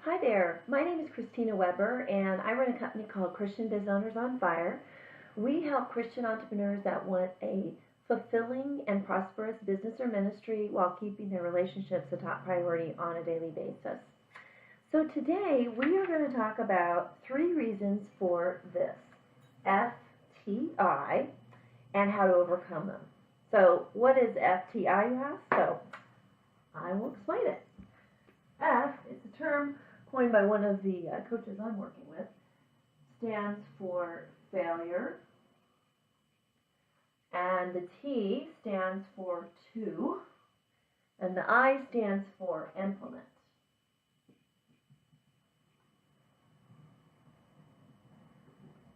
Hi there, my name is Christina Weber and I run a company called Christian Biz Owners on Fire. We help Christian entrepreneurs that want a fulfilling and prosperous business or ministry while keeping their relationships a top priority on a daily basis. So today we are going to talk about 3 reasons for this, FTI, and how to overcome them. So what is FTI, you ask? So I will explain it. F is a term coined by one of the coaches I'm working with, stands for failure, and the T stands for to, and the I stands for implement.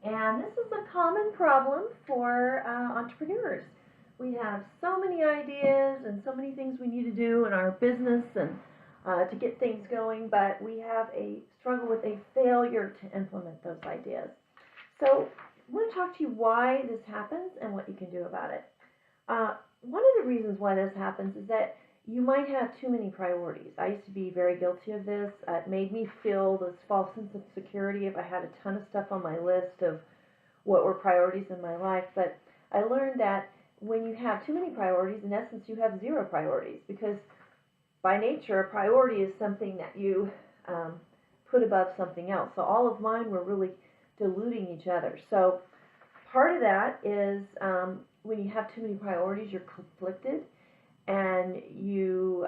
And this is a common problem for entrepreneurs. We have so many ideas and so many things we need to do in our business and to get things going, but we have a struggle with a failure to implement those ideas. So I want to talk to you why this happens and what you can do about it. One of the reasons why this happens is that you might have too many priorities. I used to be very guilty of this. It made me feel this false sense of security if I had a ton of stuff on my list of what were priorities in my life. But I learned that when you have too many priorities, in essence, you have 0 priorities, because by nature, a priority is something that you put above something else. So all of mine were really diluting each other. So part of that is when you have too many priorities, you're conflicted, and you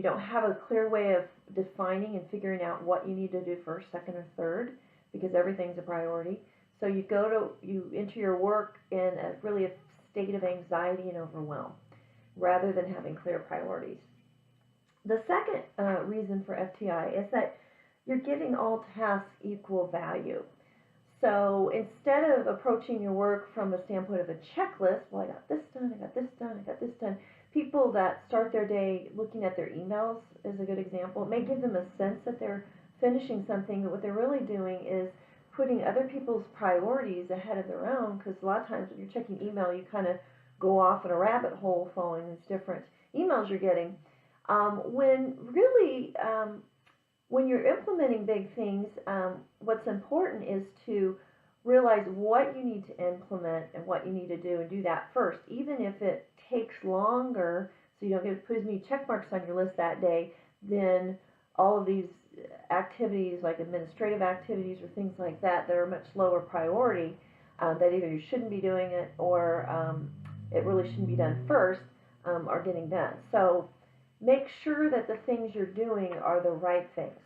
don't have a clear way of defining and figuring out what you need to do first, second, or third, because everything's a priority. So you enter your work in a state of anxiety and overwhelm, rather than having clear priorities. The second reason for FTI is that you're giving all tasks equal value. So instead of approaching your work from a standpoint of a checklist, well, I got this done, I got this done, I got this done. People that start their day looking at their emails is a good example. It may give them a sense that they're finishing something, but what they're really doing is putting other people's priorities ahead of their own, because a lot of times when you're checking email, you kind of go off in a rabbit hole following these different emails you're getting. When you're implementing big things, what's important is to realize what you need to implement and what you need to do, and do that first, even if it takes longer, so you don't get to put as many check marks on your list that day, then all of these activities, like administrative activities or things like that are much lower priority, that either you shouldn't be doing it or it really shouldn't be done first, are getting done. So make sure that the things you're doing are the right things.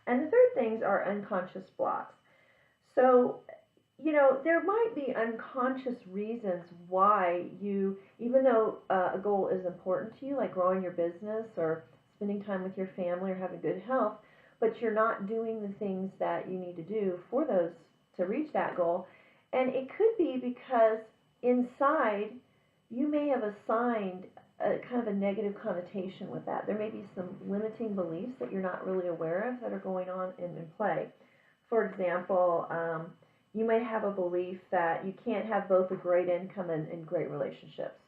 And the third things are unconscious blocks. So, there might be unconscious reasons why you, even though a goal is important to you, like growing your business or spending time with your family or having good health, but you're not doing the things that you need to do for those to reach that goal. And it could be because inside you may have assigned a kind of a negative connotation with that. There may be some limiting beliefs that you're not really aware of that are going on in play. For example, you may have a belief that you can't have both a great income and great relationships.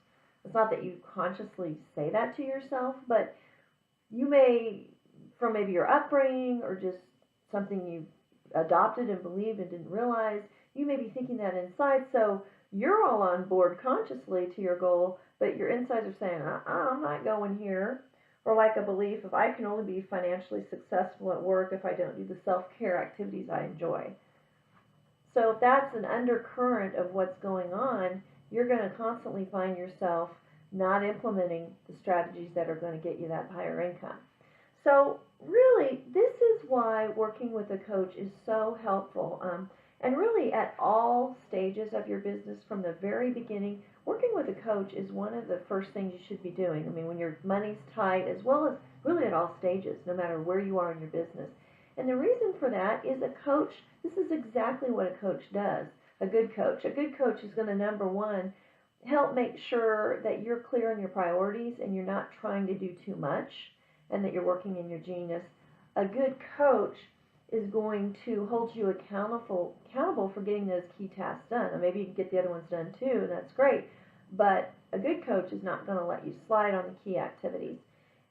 It's not that you consciously say that to yourself, but you may, from maybe your upbringing or just something you adopted and believed and didn't realize, you may be thinking that inside. So you're all on board consciously to your goal, but your insides are saying, I'm not going here. Or like a belief of, I can only be financially successful at work if I don't do the self-care activities I enjoy. So if that's an undercurrent of what's going on, you're going to constantly find yourself not implementing the strategies that are going to get you that higher income. So really, this is why working with a coach is so helpful. And really at all stages of your business, from the very beginning, working with a coach is one of the first things you should be doing. I mean, when your money's tight, as well as really at all stages, no matter where you are in your business. And the reason for that is a coach, this is exactly what a coach does, a good coach. A good coach is going to, number one, help make sure that you're clear on your priorities and you're not trying to do too much and that you're working in your genius. A good coach is going to hold you accountable for getting those key tasks done. And maybe you can get the other ones done too, and that's great. But a good coach is not going to let you slide on the key activities.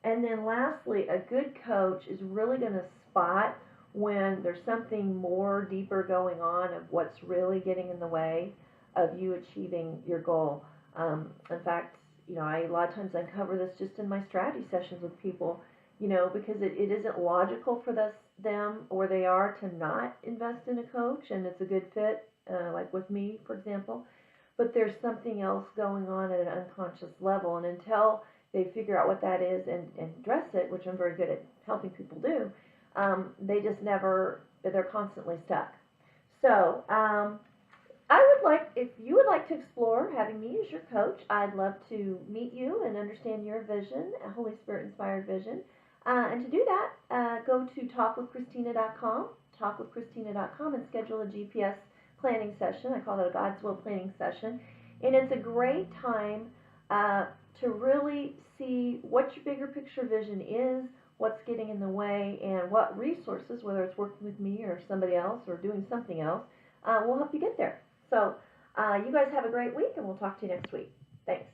And then lastly, a good coach is really going to spot when there's something more deeper going on of what's really getting in the way of you achieving your goal. In fact, I a lot of times uncover this just in my strategy sessions with people, because it isn't logical for them where they are to not invest in a coach, and it's a good fit, like with me, for example. But there's something else going on at an unconscious level, and until they figure out what that is and address it, which I'm very good at helping people do, they just never, they're constantly stuck. So, if you would like to explore having me as your coach, I'd love to meet you and understand your vision, a Holy Spirit inspired vision. And to do that, go to talkwithchristina.com, and schedule a GPS planning session. I call it a God's Will planning session. And it's a great time to really see what your bigger picture vision is, what's getting in the way, and what resources, whether it's working with me or somebody else or doing something else, will help you get there. So you guys have a great week, and we'll talk to you next week. Thanks.